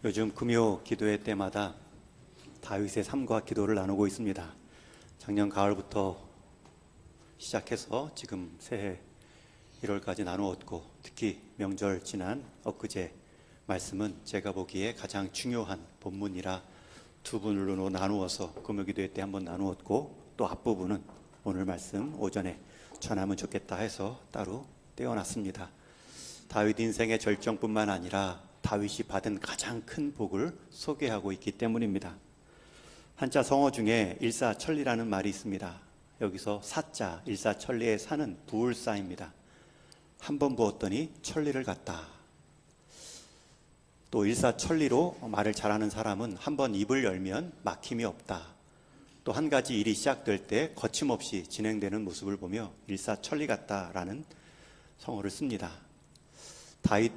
요즘 금요 기도회 때마다 다윗의 삶과 기도를 나누고 있습니다. 작년 가을부터 시작해서 지금 새해 1월까지 나누었고, 특히 명절 지난 엊그제 말씀은 제가 보기에 가장 중요한 본문이라 두 분으로 나누어서 금요 기도회 때 한번 나누었고, 또 앞부분은 오늘 말씀 오전에 전하면 좋겠다 해서 따로 떼어놨습니다. 다윗 인생의 절정뿐만 아니라 다윗이 받은 가장 큰 복을 소개하고 있기 때문입니다. 한자 성어 중에 일사천리라는 말이 있습니다. 여기서 사자, 일사천리의 사는 부울사입니다. 한 번 부었더니 천리를 갔다. 또 일사천리로 말을 잘하는 사람은 한 번 입을 열면 막힘이 없다. 또 한 가지 일이 시작될 때 거침없이 진행되는 모습을 보며 일사천리 같다라는 성어를 씁니다. 다윗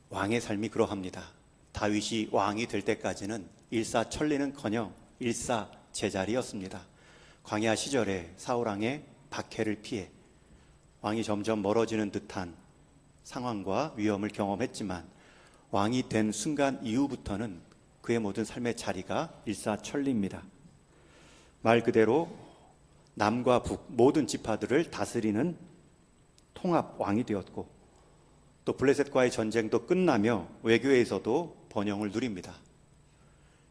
왕의 삶이 그러합니다. 다윗이 왕이 될 때까지는 일사천리는커녕 일사제자리였습니다. 광야 시절에 사울왕의 박해를 피해 왕이 점점 멀어지는 듯한 상황과 위험을 경험했지만, 왕이 된 순간 이후부터는 그의 모든 삶의 자리가 일사천리입니다. 말 그대로 남과 북 모든 지파들을 다스리는 통합 왕이 되었고, 또 블레셋과의 전쟁도 끝나며 외교에서도 번영을 누립니다.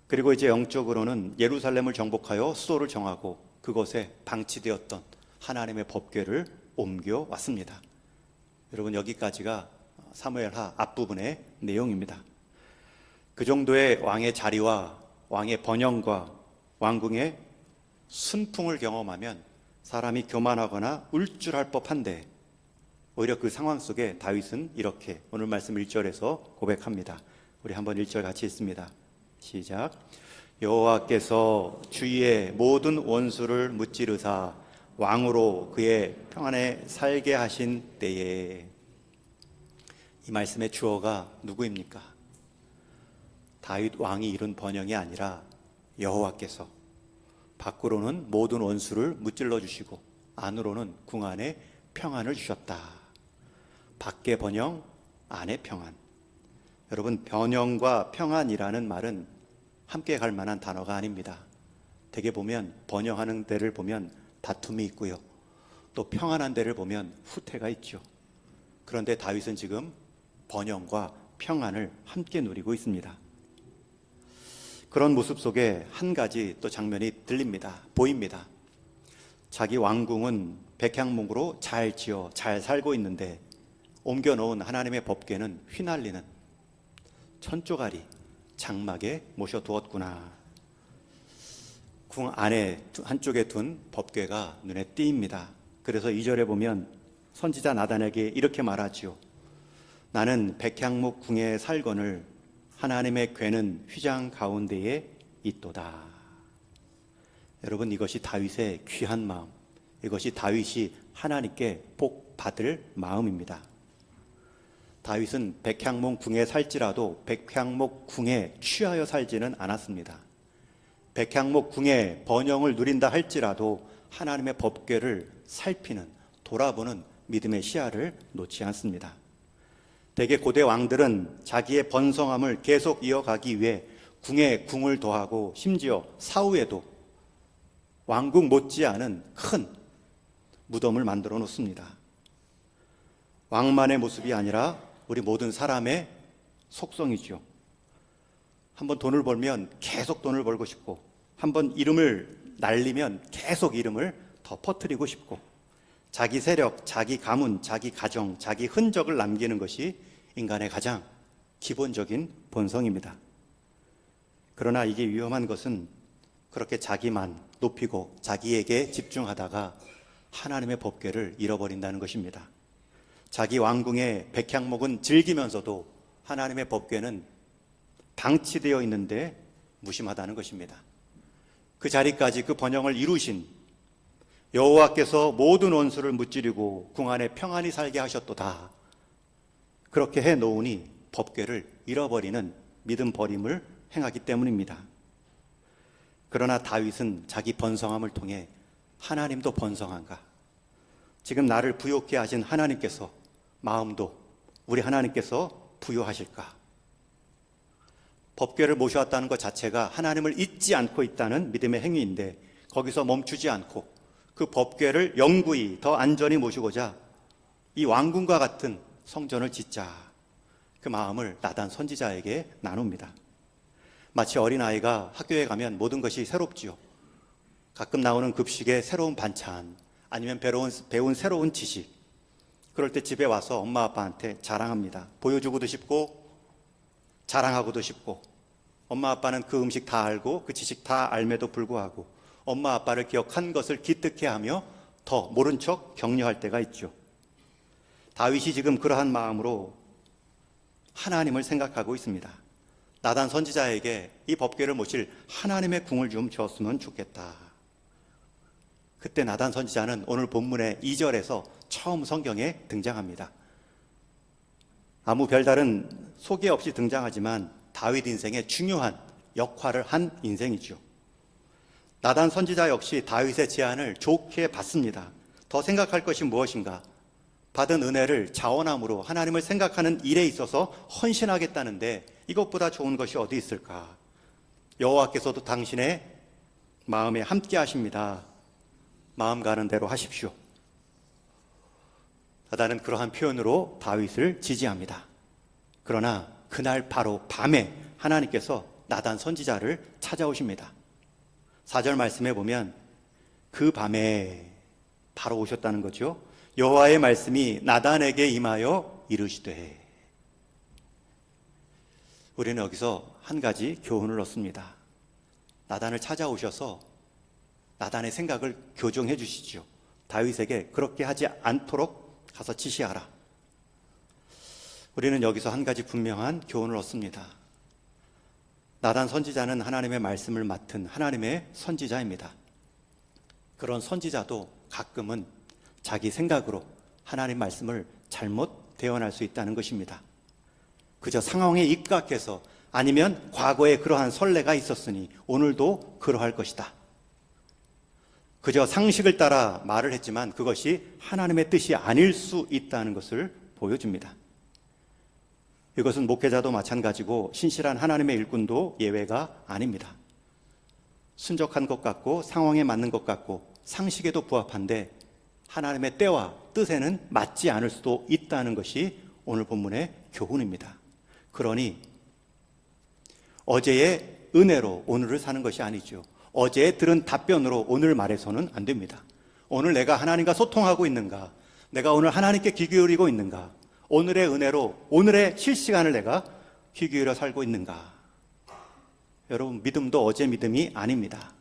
그리고 이제 영적으로는 예루살렘을 정복하여 수도를 정하고 그곳에 방치되었던 하나님의 법궤를 옮겨왔습니다. 여러분, 여기까지가 사무엘하 앞부분의 내용입니다. 그 정도의 왕의 자리와 왕의 번영과 왕궁의 순풍을 경험하면 사람이 교만하거나 울줄할 법한데, 오히려 그 상황 속에 다윗은 이렇게 오늘 말씀 1절에서 고백합니다. 우리 한번 1절 같이 읽습니다. 시작. 여호와께서 주위의 모든 원수를 무찌르사 왕으로 그의 평안에 살게 하신 때에. 이 말씀의 주어가 누구입니까? 다윗 왕이 이룬 번영이 아니라 여호와께서 밖으로는 모든 원수를 무찔러 주시고 안으로는 궁 안에 평안을 주셨다. 밖의 번영, 안의 평안. 여러분, 번영과 평안이라는 말은 함께 갈 만한 단어가 아닙니다. 대개 보면 번영하는 데를 보면 다툼이 있고요, 또 평안한 데를 보면 후퇴가 있죠. 그런데 다윗은 지금 번영과 평안을 함께 누리고 있습니다. 그런 모습 속에 한 가지 또 장면이 보입니다. 자기 왕궁은 백향목으로 잘 지어 잘 살고 있는데 옮겨놓은 하나님의 법궤는 휘날리는 천조가리 장막에 모셔두었구나. 궁 안에 한쪽에 둔 법궤가 눈에 띄입니다. 그래서 2절에 보면 선지자 나단에게 이렇게 말하지요. 나는 백향목 궁에 살거늘 하나님의 궤는 휘장 가운데에 있도다. 여러분, 이것이 다윗의 귀한 마음, 이것이 다윗이 하나님께 복 받을 마음입니다. 다윗은 백향목 궁에 살지라도 백향목 궁에 취하여 살지는 않았습니다. 백향목 궁에 번영을 누린다 할지라도 하나님의 법궤를 살피는, 돌아보는 믿음의 시야를 놓지 않습니다. 대개 고대 왕들은 자기의 번성함을 계속 이어가기 위해 궁에 궁을 더하고 심지어 사후에도 왕궁 못지않은 큰 무덤을 만들어 놓습니다. 왕만의 모습이 아니라 우리 모든 사람의 속성이죠. 한번 돈을 벌면 계속 돈을 벌고 싶고, 한번 이름을 날리면 계속 이름을 더 퍼뜨리고 싶고, 자기 세력, 자기 가문, 자기 가정, 자기 흔적을 남기는 것이 인간의 가장 기본적인 본성입니다. 그러나 이게 위험한 것은 그렇게 자기만 높이고 자기에게 집중하다가 하나님의 법궤를 잃어버린다는 것입니다. 자기 왕궁의 백향목은 즐기면서도 하나님의 법궤는 방치되어 있는데 무심하다는 것입니다. 그 자리까지 그 번영을 이루신 여호와께서 모든 원수를 무찌르고 궁 안에 평안히 살게 하셨도다. 그렇게 해놓으니 법궤를 잃어버리는 믿음 버림을 행하기 때문입니다. 그러나 다윗은 자기 번성함을 통해 하나님도 번성한가, 지금 나를 부요케 하신 하나님께서 마음도 우리 하나님께서 부요하실까, 법궤를 모셔왔다는 것 자체가 하나님을 잊지 않고 있다는 믿음의 행위인데 거기서 멈추지 않고 그 법궤를 영구히 더 안전히 모시고자 이 왕궁과 같은 성전을 짓자, 그 마음을 나단 선지자에게 나눕니다. 마치 어린아이가 학교에 가면 모든 것이 새롭지요. 가끔 나오는 급식에 새로운 반찬, 아니면 배운 새로운 지식, 그럴 때 집에 와서 엄마 아빠한테 자랑합니다. 보여주고도 싶고 자랑하고도 싶고, 엄마 아빠는 그 음식 다 알고 그 지식 다 알매도 불구하고 엄마 아빠를 기억한 것을 기특해하며 더 모른 척 격려할 때가 있죠. 다윗이 지금 그러한 마음으로 하나님을 생각하고 있습니다. 나단 선지자에게 이 법궤를 모실 하나님의 궁을 좀 주었으면 좋겠다. 그때 나단 선지자는 오늘 본문의 2절에서 처음 성경에 등장합니다. 아무 별다른 소개 없이 등장하지만 다윗 인생의 중요한 역할을 한 인생이죠. 나단 선지자 역시 다윗의 제안을 좋게 받습니다. 더 생각할 것이 무엇인가? 받은 은혜를 자원함으로 하나님을 생각하는 일에 있어서 헌신하겠다는데 이것보다 좋은 것이 어디 있을까? 여호와께서도 당신의 마음에 함께 하십니다. 마음 가는 대로 하십시오. 나단은 그러한 표현으로 다윗을 지지합니다. 그러나 그날 바로 밤에 하나님께서 나단 선지자를 찾아오십니다. 4절 말씀에 보면 그 밤에 바로 오셨다는 거죠. 여호와의 말씀이 나단에게 임하여 이르시되. 우리는 여기서 한 가지 교훈을 얻습니다. 나단을 찾아오셔서 나단의 생각을 교정해 주시죠. 다윗에게 그렇게 하지 않도록 가서 지시하라. 우리는 여기서 한 가지 분명한 교훈을 얻습니다. 나단 선지자는 하나님의 말씀을 맡은 하나님의 선지자입니다. 그런 선지자도 가끔은 자기 생각으로 하나님 말씀을 잘못 대언할 수 있다는 것입니다. 그저 상황에 입각해서, 아니면 과거에 그러한 선례가 있었으니 오늘도 그러할 것이다, 그저 상식을 따라 말을 했지만 그것이 하나님의 뜻이 아닐 수 있다는 것을 보여줍니다. 이것은 목회자도 마찬가지고 신실한 하나님의 일꾼도 예외가 아닙니다. 순적한 것 같고 상황에 맞는 것 같고 상식에도 부합한데 하나님의 때와 뜻에는 맞지 않을 수도 있다는 것이 오늘 본문의 교훈입니다. 그러니 어제의 은혜로 오늘을 사는 것이 아니죠. 어제 들은 답변으로 오늘 말해서는 안 됩니다. 오늘 내가 하나님과 소통하고 있는가? 내가 오늘 하나님께 귀 기울이고 있는가? 오늘의 은혜로 오늘의 실시간을 내가 귀 기울여 살고 있는가? 여러분, 믿음도 어제 믿음이 아닙니다.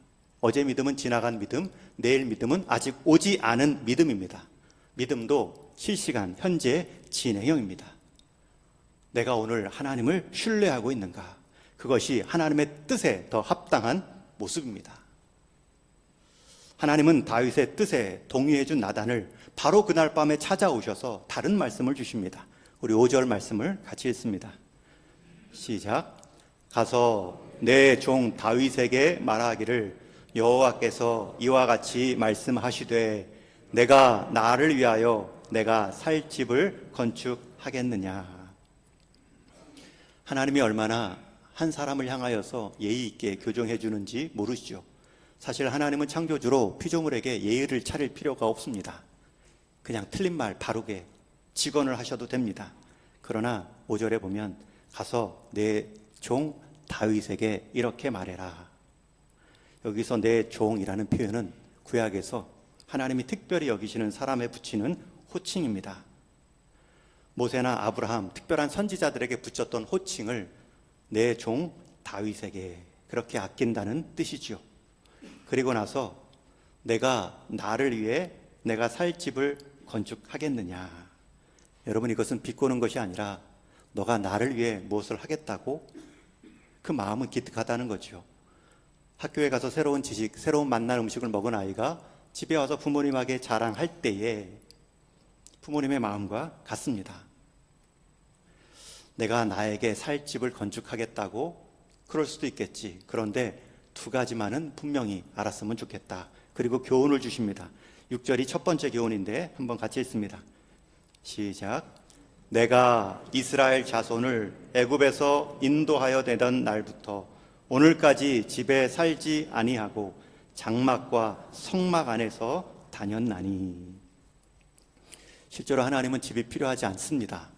어제 믿음은 지나간 믿음, 내일 믿음은 아직 오지 않은 믿음입니다. 믿음도 실시간, 현재 진행형입니다. 내가 오늘 하나님을 신뢰하고 있는가? 그것이 하나님의 뜻에 더 합당한 모습입니다. 하나님은 다윗의 뜻에 동의해 준 나단을 바로 그날 밤에 찾아오셔서 다른 말씀을 주십니다. 우리 5절 말씀을 같이 읽습니다. 시작. 가서 내 종 다윗에게 말하기를 여호와께서 이와 같이 말씀하시되 내가 나를 위하여 내가 살 집을 건축하겠느냐. 하나님이 얼마나 한 사람을 향하여서 예의 있게 교정해 주는지 모르시죠. 사실 하나님은 창조주로 피조물에게 예의를 차릴 필요가 없습니다. 그냥 틀린 말 바르게 직언을 하셔도 됩니다. 그러나 5절에 보면 가서 내 종 다윗에게 이렇게 말해라. 여기서 내 종이라는 표현은 구약에서 하나님이 특별히 여기시는 사람에 붙이는 호칭입니다. 모세나 아브라함, 특별한 선지자들에게 붙였던 호칭을 내 종 다윗에게 그렇게 아낀다는 뜻이죠. 그리고 나서 내가 나를 위해 내가 살 집을 건축하겠느냐. 여러분, 이것은 비꼬는 것이 아니라 너가 나를 위해 무엇을 하겠다고? 그 마음은 기특하다는 거죠. 학교에 가서 새로운 지식, 새로운 맛난 음식을 먹은 아이가 집에 와서 부모님에게 자랑할 때에 부모님의 마음과 같습니다. 내가 나에게 살 집을 건축하겠다고? 그럴 수도 있겠지. 그런데 두 가지만은 분명히 알았으면 좋겠다. 그리고 교훈을 주십니다. 6절이 첫 번째 교훈인데 한번 같이 읽습니다. 시작. 내가 이스라엘 자손을 애굽에서 인도하여 내던 날부터 오늘까지 집에 살지 아니하고 장막과 성막 안에서 다녔나니. 실제로 하나님은 집이 필요하지 않습니다.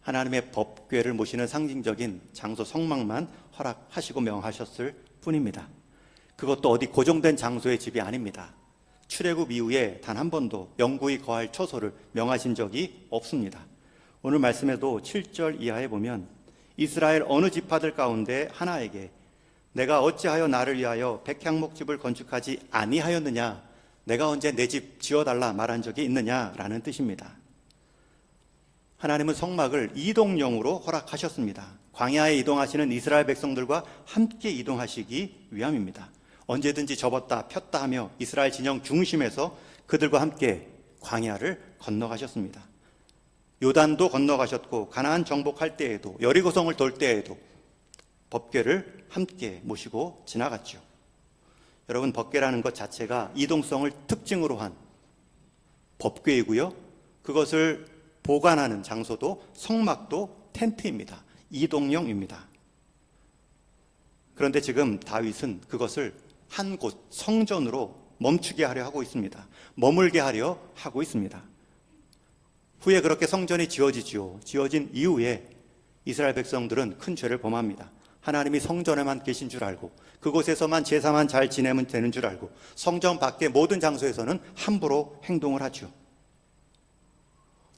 하나님의 법궤를 모시는 상징적인 장소 성막만 허락하시고 명하셨을 뿐입니다. 그것도 어디 고정된 장소의 집이 아닙니다. 출애굽 이후에 단 한 번도 영구히 거할 처소를 명하신 적이 없습니다. 오늘 말씀에도 7절 이하에 보면 이스라엘 어느 지파들 가운데 하나에게 내가 어찌하여 나를 위하여 백향목집을 건축하지 아니하였느냐, 내가 언제 내 집 지어달라 말한 적이 있느냐라는 뜻입니다. 하나님은 성막을 이동용으로 허락하셨습니다. 광야에 이동하시는 이스라엘 백성들과 함께 이동하시기 위함입니다. 언제든지 접었다 폈다 하며 이스라엘 진영 중심에서 그들과 함께 광야를 건너가셨습니다. 요단도 건너가셨고 가나안 정복할 때에도 여리고성을 돌 때에도 법궤를 함께 모시고 지나갔죠. 여러분, 법궤라는 것 자체가 이동성을 특징으로 한 법궤이고요, 그것을 보관하는 장소도 성막도 텐트입니다. 이동용입니다. 그런데 지금 다윗은 그것을 한 곳 성전으로 멈추게 하려 하고 있습니다. 머물게 하려 하고 있습니다. 후에 그렇게 성전이 지어지지요. 지어진 이후에 이스라엘 백성들은 큰 죄를 범합니다. 하나님이 성전에만 계신 줄 알고 그곳에서만 제사만 잘 지내면 되는 줄 알고 성전 밖의 모든 장소에서는 함부로 행동을 하죠.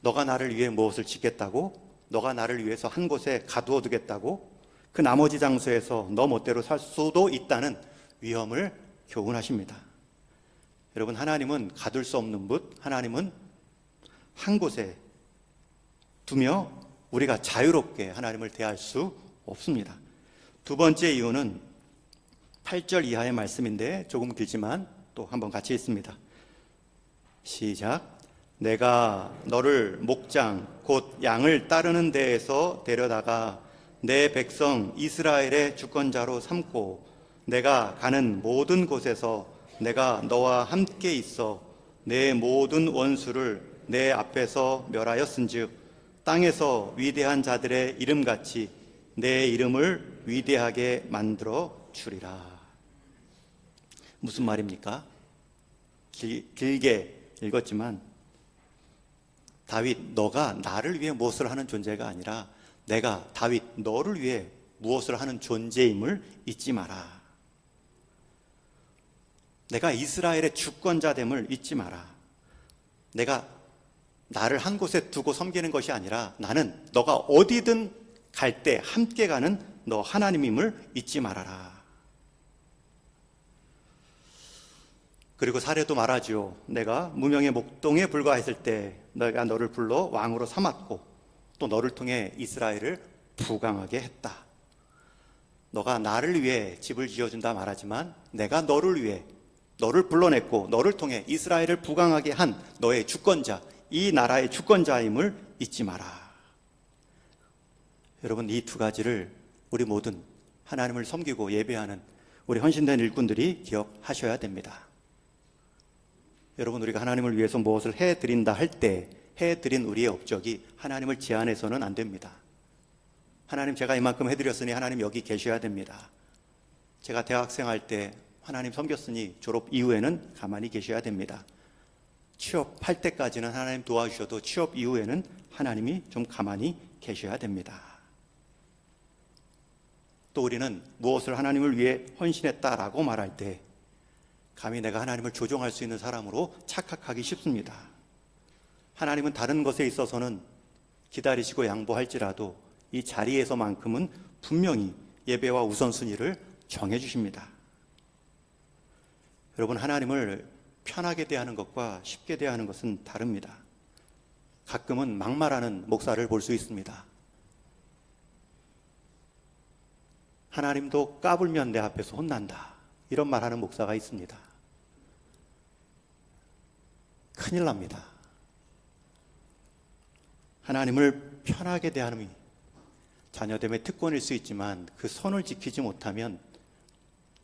너가 나를 위해 무엇을 짓겠다고? 너가 나를 위해서 한 곳에 가두어 두겠다고? 그 나머지 장소에서 너 멋대로 살 수도 있다는 위험을 교훈하십니다. 여러분, 하나님은 가둘 수 없는 분, 하나님은 한 곳에 두며 우리가 자유롭게 하나님을 대할 수 없습니다. 두 번째 이유는 8절 이하의 말씀인데 조금 길지만 또 한번 같이 읽습니다. 시작. 내가 너를 목장 곧 양을 따르는 데에서 데려다가 내 백성 이스라엘의 주권자로 삼고 내가 가는 모든 곳에서 내가 너와 함께 있어 내 모든 원수를 내 앞에서 멸하였은즉 땅에서 위대한 자들의 이름같이 내 이름을 위대하게 만들어 주리라. 무슨 말입니까? 길게 읽었지만 다윗, 너가 나를 위해 무엇을 하는 존재가 아니라 내가 다윗 너를 위해 무엇을 하는 존재임을 잊지 마라. 내가 이스라엘의 주권자됨을 잊지 마라. 내가 나를 한 곳에 두고 섬기는 것이 아니라 나는 너가 어디든 갈 때 함께 가는 너 하나님임을 잊지 말아라. 그리고 사례도 말하죠. 내가 무명의 목동에 불과했을 때 내가 너를 불러 왕으로 삼았고 또 너를 통해 이스라엘을 부강하게 했다. 너가 나를 위해 집을 지어준다 말하지만 내가 너를 위해 너를 불러냈고 너를 통해 이스라엘을 부강하게 한 너의 주권자, 이 나라의 주권자임을 잊지 마라. 여러분, 이 두 가지를 우리 모든 하나님을 섬기고 예배하는 우리 헌신된 일꾼들이 기억하셔야 됩니다. 여러분, 우리가 하나님을 위해서 무엇을 해드린다 할 때 해드린 우리의 업적이 하나님을 제한해서는 안 됩니다. 하나님, 제가 이만큼 해드렸으니 하나님 여기 계셔야 됩니다. 제가 대학생 할 때 하나님 섬겼으니 졸업 이후에는 가만히 계셔야 됩니다. 취업할 때까지는 하나님 도와주셔도 취업 이후에는 하나님이 좀 가만히 계셔야 됩니다. 또 우리는 무엇을 하나님을 위해 헌신했다라고 말할 때 감히 내가 하나님을 조종할 수 있는 사람으로 착각하기 쉽습니다. 하나님은 다른 것에 있어서는 기다리시고 양보할지라도 이 자리에서만큼은 분명히 예배와 우선순위를 정해주십니다. 여러분, 하나님을 편하게 대하는 것과 쉽게 대하는 것은 다릅니다. 가끔은 막말하는 목사를 볼 수 있습니다. 하나님도 까불면 내 앞에서 혼난다, 이런 말하는 목사가 있습니다. 큰일 납니다. 하나님을 편하게 대하는 자녀됨의 특권일 수 있지만 그 선을 지키지 못하면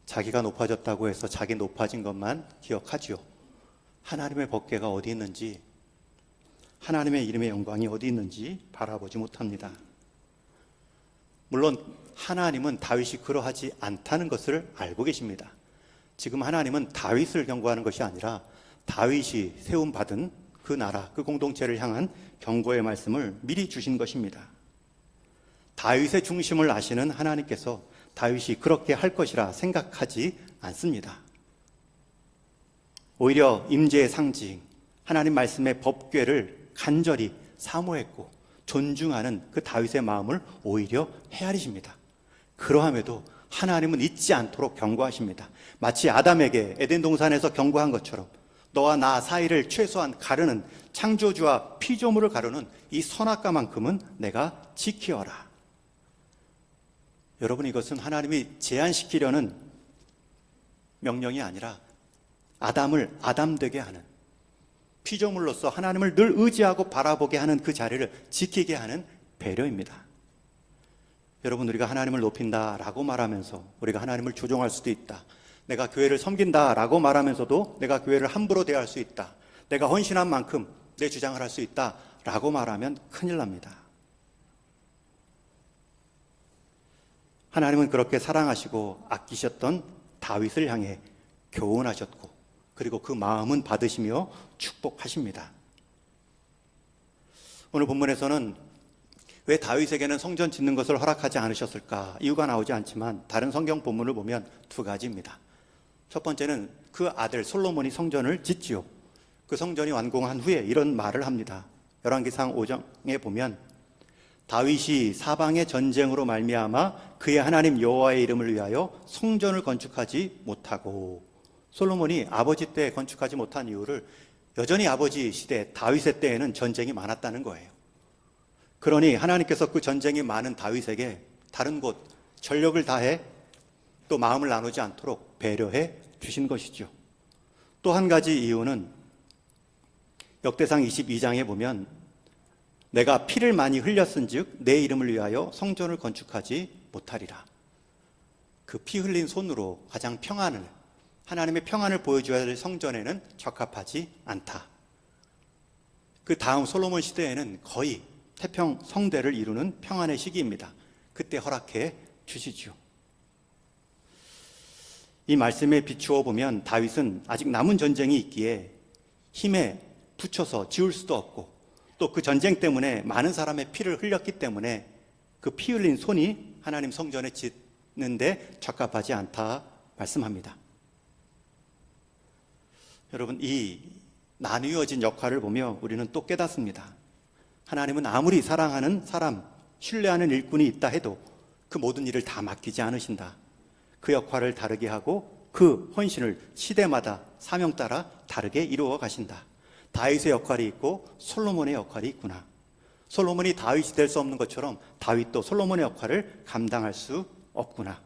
자기가 높아졌다고 해서 자기 높아진 것만 기억하지요. 하나님의 법궤가 어디 있는지, 하나님의 이름의 영광이 어디 있는지 바라보지 못합니다. 물론 하나님은 다윗이 그러하지 않다는 것을 알고 계십니다. 지금 하나님은 다윗을 경고하는 것이 아니라 다윗이 세움받은 그 나라, 그 공동체를 향한 경고의 말씀을 미리 주신 것입니다. 다윗의 중심을 아시는 하나님께서 다윗이 그렇게 할 것이라 생각하지 않습니다. 오히려 임재의 상징, 하나님 말씀의 법궤를 간절히 사모했고 존중하는 그 다윗의 마음을 오히려 헤아리십니다. 그러함에도 하나님은 잊지 않도록 경고하십니다. 마치 아담에게 에덴 동산에서 경고한 것처럼 너와 나 사이를 최소한 가르는, 창조주와 피조물을 가르는 이 선악과만큼은 내가 지키어라. 여러분, 이것은 하나님이 제한시키려는 명령이 아니라 아담을 아담되게 하는, 피조물로서 하나님을 늘 의지하고 바라보게 하는 그 자리를 지키게 하는 배려입니다. 여러분, 우리가 하나님을 높인다라고 말하면서 우리가 하나님을 조종할 수도 있다. 내가 교회를 섬긴다라고 말하면서도 내가 교회를 함부로 대할 수 있다. 내가 헌신한 만큼 내 주장을 할 수 있다라고 말하면 큰일 납니다. 하나님은 그렇게 사랑하시고 아끼셨던 다윗을 향해 교훈하셨고, 그리고 그 마음은 받으시며 축복하십니다. 오늘 본문에서는 왜 다윗에게는 성전 짓는 것을 허락하지 않으셨을까? 이유가 나오지 않지만 다른 성경 본문을 보면 두 가지입니다. 첫 번째는 그 아들 솔로몬이 성전을 짓지요. 그 성전이 완공한 후에 이런 말을 합니다. 열왕기상 5장에 보면 다윗이 사방의 전쟁으로 말미암아 그의 하나님 여호와의 이름을 위하여 성전을 건축하지 못하고, 솔로몬이 아버지 때 건축하지 못한 이유를 여전히 아버지 시대 다윗의 때에는 전쟁이 많았다는 거예요. 그러니 하나님께서 그 전쟁이 많은 다윗에게 다른 곳 전력을 다해 또 마음을 나누지 않도록 배려해 주신 것이죠. 또 한 가지 이유는 역대상 22장에 보면 내가 피를 많이 흘렸은즉 내 이름을 위하여 성전을 건축하지 못하리라. 그 피 흘린 손으로 가장 평안을, 하나님의 평안을 보여줘야 될 성전에는 적합하지 않다. 그 다음 솔로몬 시대에는 거의 태평 성대를 이루는 평안의 시기입니다. 그때 허락해 주시죠. 이 말씀에 비추어 보면 다윗은 아직 남은 전쟁이 있기에 힘에 붙여서 지울 수도 없고, 또 그 전쟁 때문에 많은 사람의 피를 흘렸기 때문에 그 피 흘린 손이 하나님 성전에 짓는데 적합하지 않다 말씀합니다. 여러분, 이 나뉘어진 역할을 보며 우리는 또 깨닫습니다. 하나님은 아무리 사랑하는 사람, 신뢰하는 일꾼이 있다 해도 그 모든 일을 다 맡기지 않으신다. 그 역할을 다르게 하고 그 헌신을 시대마다 사명 따라 다르게 이루어 가신다. 다윗의 역할이 있고 솔로몬의 역할이 있구나. 솔로몬이 다윗이 될 수 없는 것처럼 다윗도 솔로몬의 역할을 감당할 수 없구나.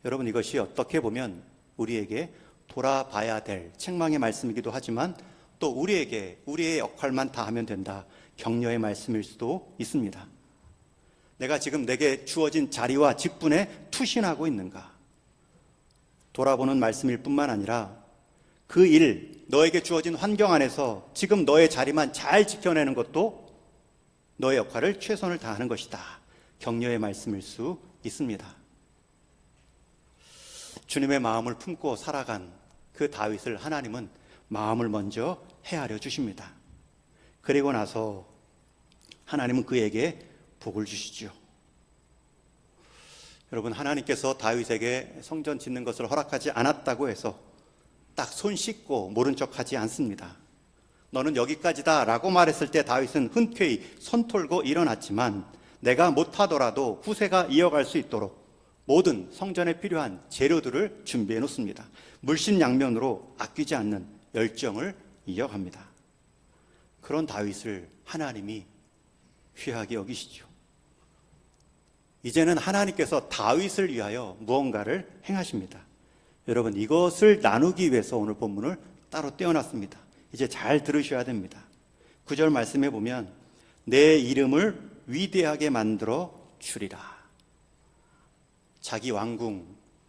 여러분, 이것이 어떻게 보면 우리에게 돌아봐야 될 책망의 말씀이기도 하지만 또 우리에게 우리의 역할만 다 하면 된다, 격려의 말씀일 수도 있습니다. 내가 지금 내게 주어진 자리와 직분에 투신하고 있는가? 돌아보는 말씀일 뿐만 아니라 그 일, 너에게 주어진 환경 안에서 지금 너의 자리만 잘 지켜내는 것도 너의 역할을 최선을 다하는 것이다, 격려의 말씀일 수 있습니다. 주님의 마음을 품고 살아간 그 다윗을 하나님은 마음을 먼저 헤아려 주십니다. 그리고 나서 하나님은 그에게 복을 주시죠. 여러분, 하나님께서 다윗에게 성전 짓는 것을 허락하지 않았다고 해서 딱 손 씻고 모른 척하지 않습니다. 너는 여기까지다 라고 말했을 때 다윗은 흔쾌히 손 털고 일어났지만 내가 못하더라도 후세가 이어갈 수 있도록 모든 성전에 필요한 재료들을 준비해 놓습니다. 물심양면으로 아끼지 않는 열정을 이어갑니다. 그런 다윗을 하나님이 귀하게 여기시죠. 이제는 하나님께서 다윗을 위하여 무언가를 행하십니다. 여러분, 이것을 나누기 위해서 오늘 본문을 따로 떼어놨습니다. 이제 잘 들으셔야 됩니다. 9절 말씀에 보면 내 이름을 위대하게 만들어 주리라. 자기 왕궁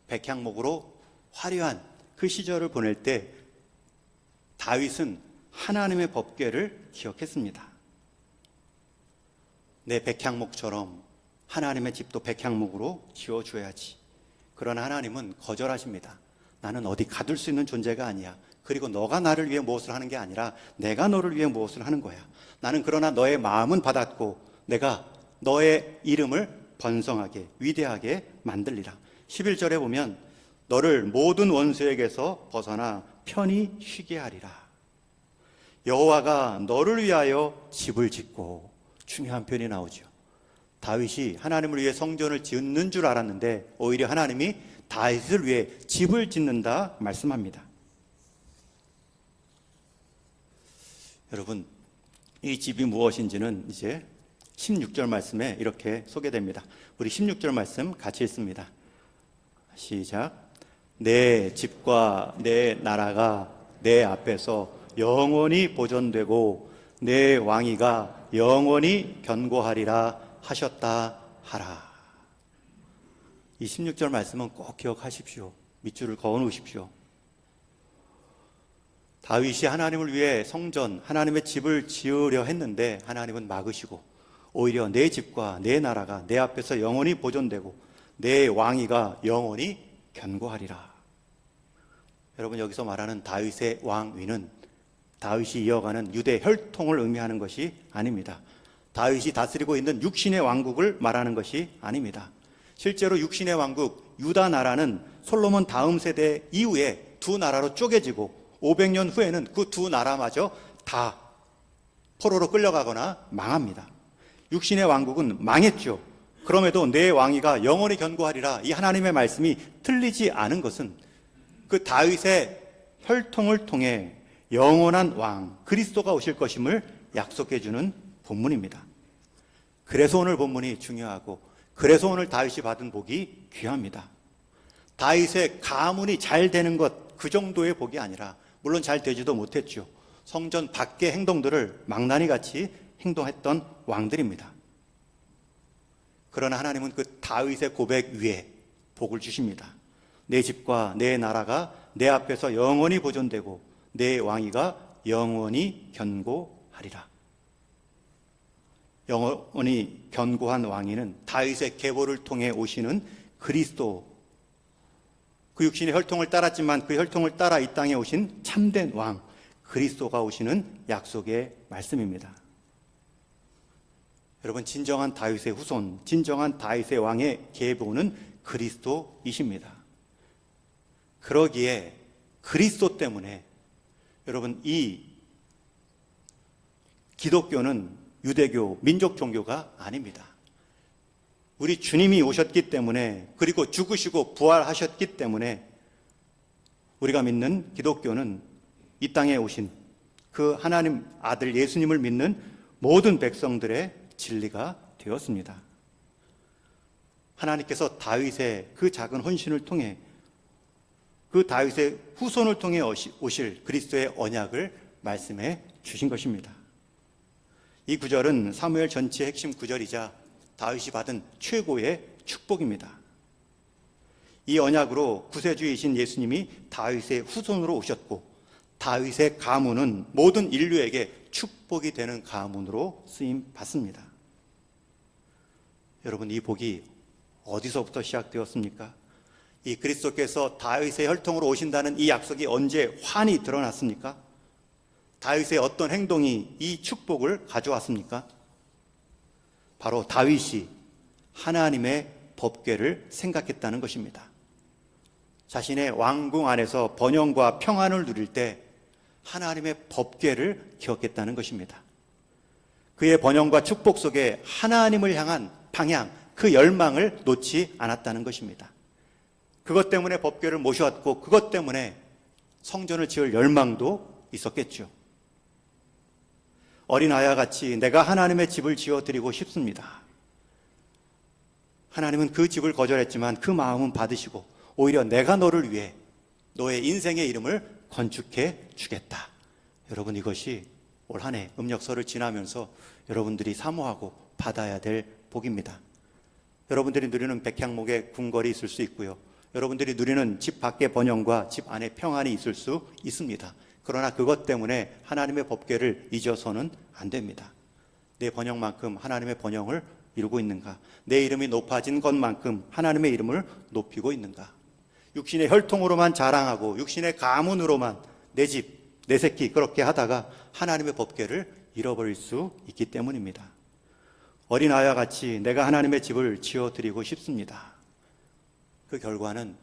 백향목으로 화려한 그 시절을 보낼 때 다윗은 하나님의 법궤를 기억했습니다. 내 백향목처럼 하나님의 집도 백향목으로 지어줘야지. 그러나 하나님은 거절하십니다. 나는 어디 가둘 수 있는 존재가 아니야. 그리고 너가 나를 위해 무엇을 하는 게 아니라 내가 너를 위해 무엇을 하는 거야. 나는 그러나 너의 마음은 받았고 내가 너의 이름을 번성하게 위대하게 만들리라. 11절에 보면 너를 모든 원수에게서 벗어나 편히 쉬게 하리라. 여호와가 너를 위하여 집을 짓고, 중요한 표현이 나오죠. 다윗이 하나님을 위해 성전을 짓는 줄 알았는데 오히려 하나님이 다윗을 위해 집을 짓는다 말씀합니다. 여러분, 이 집이 무엇인지는 이제 16절 말씀에 이렇게 소개됩니다. 우리 16절 말씀 같이 읽습니다. 시작. 내 집과 내 나라가 내 앞에서 영원히 보존되고 내 왕위가 영원히 견고하리라 하셨다 하라. 이 16절 말씀은 꼭 기억하십시오. 밑줄을 그어 놓으십시오. 다윗이 하나님을 위해 성전, 하나님의 집을 지으려 했는데 하나님은 막으시고 오히려 내 집과 내 나라가 내 앞에서 영원히 보존되고 내 왕위가 영원히 견고하리라. 여러분, 여기서 말하는 다윗의 왕위는 다윗이 이어가는 유대 혈통을 의미하는 것이 아닙니다. 다윗이 다스리고 있는 육신의 왕국을 말하는 것이 아닙니다. 실제로 육신의 왕국 유다 나라는 솔로몬 다음 세대 이후에 두 나라로 쪼개지고 500년 후에는 그 두 나라마저 다 포로로 끌려가거나 망합니다. 육신의 왕국은 망했죠. 그럼에도 내 왕위가 영원히 견고하리라, 이 하나님의 말씀이 틀리지 않은 것은 그 다윗의 혈통을 통해 영원한 왕 그리스도가 오실 것임을 약속해 주는 본문입니다. 그래서 오늘 본문이 중요하고, 그래서 오늘 다윗이 받은 복이 귀합니다. 다윗의 가문이 잘 되는 것, 그 정도의 복이 아니라, 물론 잘 되지도 못했죠. 성전 밖의 행동들을 망나니 같이 행동했던 왕들입니다. 그러나 하나님은 그 다윗의 고백 위에 복을 주십니다. 내 집과 내 나라가 내 앞에서 영원히 보존되고 내 왕위가 영원히 견고하리라. 영원히 견고한 왕위는 다윗의 계보를 통해 오시는 그리스도, 그 육신의 혈통을 따랐지만 그 혈통을 따라 이 땅에 오신 참된 왕 그리스도가 오시는 약속의 말씀입니다. 여러분, 진정한 다윗의 후손, 진정한 다윗의 왕의 계보는 그리스도이십니다. 그러기에 그리스도 때문에 여러분, 이 기독교는 유대교, 민족 종교가 아닙니다. 우리 주님이 오셨기 때문에, 그리고 죽으시고 부활하셨기 때문에 우리가 믿는 기독교는 이 땅에 오신 그 하나님 아들 예수님을 믿는 모든 백성들의 진리가 되었습니다. 하나님께서 다윗의 그 작은 헌신을 통해 그 다윗의 후손을 통해 오실 그리스도의 언약을 말씀해 주신 것입니다. 이 구절은 사무엘 전체의 핵심 구절이자 다윗이 받은 최고의 축복입니다. 이 언약으로 구세주이신 예수님이 다윗의 후손으로 오셨고, 다윗의 가문은 모든 인류에게 축복이 되는 가문으로 쓰임 받습니다. 여러분, 이 복이 어디서부터 시작되었습니까? 이 그리스도께서 다윗의 혈통으로 오신다는 이 약속이 언제 환히 드러났습니까? 다윗의 어떤 행동이 이 축복을 가져왔습니까? 바로 다윗이 하나님의 법궤를 생각했다는 것입니다. 자신의 왕궁 안에서 번영과 평안을 누릴 때 하나님의 법궤를 기억했다는 것입니다. 그의 번영과 축복 속에 하나님을 향한 방향, 그 열망을 놓지 않았다는 것입니다. 그것 때문에 법궤를 모셔왔고, 그것 때문에 성전을 지을 열망도 있었겠죠. 어린아이와 같이 내가 하나님의 집을 지어드리고 싶습니다. 하나님은 그 집을 거절했지만 그 마음은 받으시고 오히려 내가 너를 위해 너의 인생의 이름을 건축해 주겠다. 여러분, 이것이 올 한 해 음력설을 지나면서 여러분들이 사모하고 받아야 될 복입니다. 여러분들이 누리는 백향목의 궁궐이 있을 수 있고요, 여러분들이 누리는 집 밖의 번영과 집 안의 평안이 있을 수 있습니다. 그러나 그것 때문에 하나님의 법궤를 잊어서는 안 됩니다. 내 번영만큼 하나님의 번영을 이루고 있는가? 내 이름이 높아진 것만큼 하나님의 이름을 높이고 있는가? 육신의 혈통으로만 자랑하고 육신의 가문으로만 내 집, 내 새끼 그렇게 하다가 하나님의 법궤를 잃어버릴 수 있기 때문입니다. 어린아이와 같이 내가 하나님의 집을 지어드리고 싶습니다. 그 결과는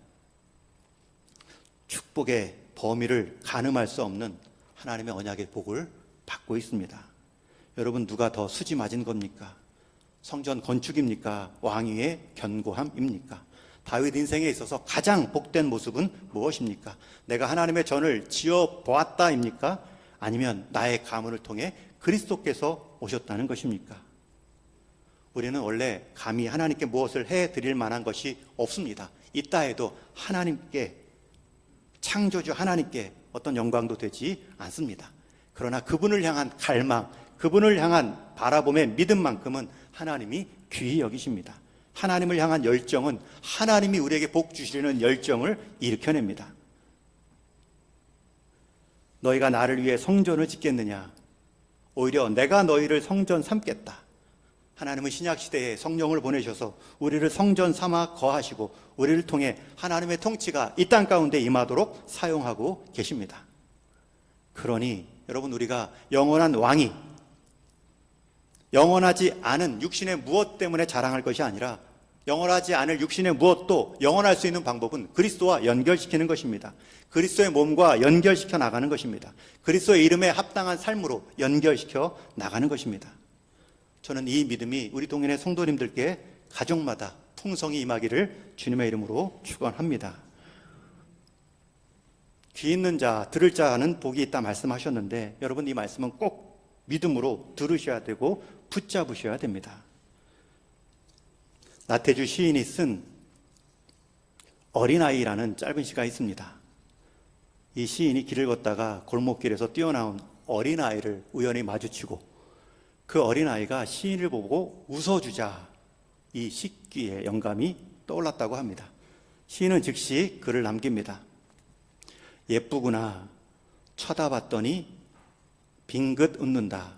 축복의 범위를 가늠할 수 없는 하나님의 언약의 복을 받고 있습니다. 여러분, 누가 더 수지 맞은 겁니까? 성전 건축입니까? 왕위의 견고함입니까? 다윗 인생에 있어서 가장 복된 모습은 무엇입니까? 내가 하나님의 전을 지어 보았다입니까? 아니면 나의 가문을 통해 그리스도께서 오셨다는 것입니까? 우리는 원래 감히 하나님께 무엇을 해드릴 만한 것이 없습니다. 있다 해도 하나님께, 창조주 하나님께 어떤 영광도 되지 않습니다. 그러나 그분을 향한 갈망, 그분을 향한 바라봄의 믿음만큼은 하나님이 귀히 여기십니다. 하나님을 향한 열정은 하나님이 우리에게 복 주시려는 열정을 일으켜냅니다. 너희가 나를 위해 성전을 짓겠느냐? 오히려 내가 너희를 성전 삼겠다. 하나님은 신약시대에 성령을 보내셔서 우리를 성전 삼아 거하시고 우리를 통해 하나님의 통치가 이 땅 가운데 임하도록 사용하고 계십니다. 그러니 여러분, 우리가 영원한 왕이 영원하지 않은 육신의 무엇 때문에 자랑할 것이 아니라 영원하지 않을 육신의 무엇도 영원할 수 있는 방법은 그리스도와 연결시키는 것입니다. 그리스도의 몸과 연결시켜 나가는 것입니다. 그리스도의 이름에 합당한 삶으로 연결시켜 나가는 것입니다. 저는 이 믿음이 우리 동인의 성도님들께 가정마다 풍성히 임하기를 주님의 이름으로 축원합니다. 귀 있는 자, 들을 자는 복이 있다 말씀하셨는데 여러분, 이 말씀은 꼭 믿음으로 들으셔야 되고 붙잡으셔야 됩니다. 나태주 시인이 쓴 어린아이라는 짧은 시가 있습니다. 이 시인이 길을 걷다가 골목길에서 뛰어나온 어린아이를 우연히 마주치고 그 어린아이가 시인을 보고 웃어주자 이 시귀의 영감이 떠올랐다고 합니다. 시인은 즉시 글을 남깁니다. 예쁘구나, 쳐다봤더니 빙긋 웃는다.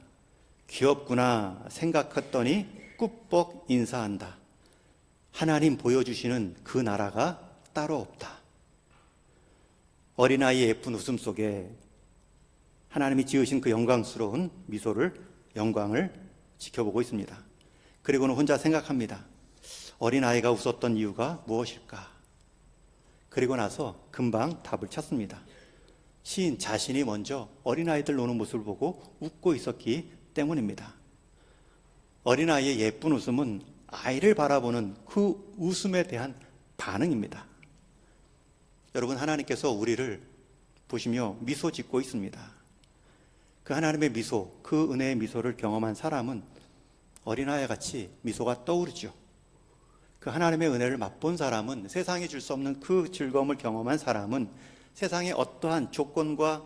귀엽구나 생각했더니 꾸벅 인사한다. 하나님 보여주시는 그 나라가 따로 없다. 어린아이의 예쁜 웃음 속에 하나님이 지으신 그 영광스러운 영광을 지켜보고 있습니다. 그리고는 혼자 생각합니다. 어린아이가 웃었던 이유가 무엇일까? 그리고 나서 금방 답을 찾습니다. 시인 자신이 먼저 어린아이들 노는 모습을 보고 웃고 있었기 때문입니다. 어린아이의 예쁜 웃음은 아이를 바라보는 그 웃음에 대한 반응입니다. 여러분, 하나님께서 우리를 보시며 미소 짓고 있습니다. 그 하나님의 미소, 그 은혜의 미소를 경험한 사람은 어린아이와 같이 미소가 떠오르죠. 그 하나님의 은혜를 맛본 사람은, 세상이 줄 수 없는 그 즐거움을 경험한 사람은 세상의 어떠한 조건과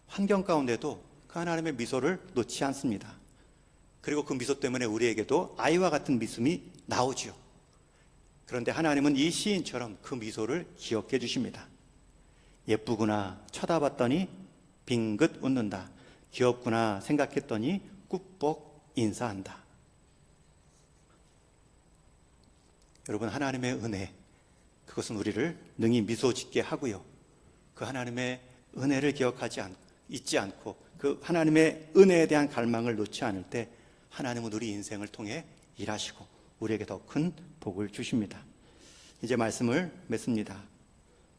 환경 가운데도 그 하나님의 미소를 놓지 않습니다. 그리고 그 미소 때문에 우리에게도 아이와 같은 미움이 나오죠. 그런데 하나님은 이 시인처럼 그 미소를 기억해 주십니다. 예쁘구나 쳐다봤더니 빙긋 웃는다. 귀엽구나 생각했더니 꾸벅 인사한다. 여러분, 하나님의 은혜, 그것은 우리를 능히 미소 짓게 하고요. 그 하나님의 은혜를 잊지 않고 그 하나님의 은혜에 대한 갈망을 놓지 않을 때 하나님은 우리 인생을 통해 일하시고 우리에게 더 큰 복을 주십니다. 이제 말씀을 맺습니다.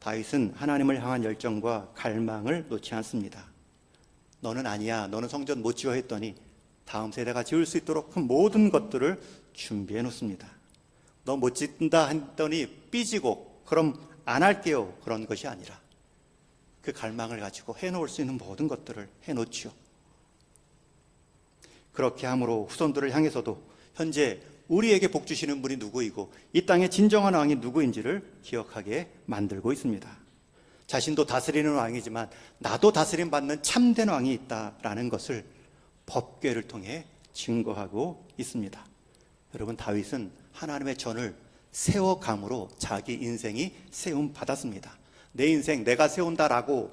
다윗은 하나님을 향한 열정과 갈망을 놓지 않습니다. 너는 아니야, 너는 성전 못 지어 했더니 다음 세대가 지을 수 있도록 그 모든 것들을 준비해 놓습니다. 너 못 짓는다 했더니 삐지고 그럼 안 할게요, 그런 것이 아니라 그 갈망을 가지고 해놓을 수 있는 모든 것들을 해놓지요. 그렇게 함으로 후손들을 향해서도 현재 우리에게 복 주시는 분이 누구이고 이 땅의 진정한 왕이 누구인지를 기억하게 만들고 있습니다. 자신도 다스리는 왕이지만 나도 다스림 받는 참된 왕이 있다라는 것을 법궤를 통해 증거하고 있습니다. 여러분, 다윗은 하나님의 전을 세워감으로 자기 인생이 세움 받았습니다. 내 인생 내가 세운다라고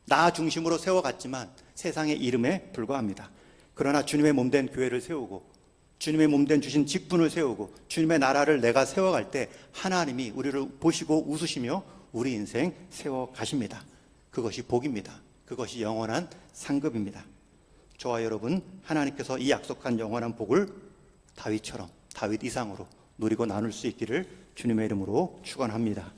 나 중심으로 세워갔지만 세상의 이름에 불과합니다. 그러나 주님의 몸된 교회를 세우고 주님의 몸된 주신 직분을 세우고 주님의 나라를 내가 세워갈 때 하나님이 우리를 보시고 웃으시며 우리 인생 세워가십니다. 그것이 복입니다. 그것이 영원한 상급입니다. 저와 여러분, 하나님께서 이 약속한 영원한 복을 다윗처럼, 다윗 이상으로 누리고 나눌 수 있기를 주님의 이름으로 축원합니다.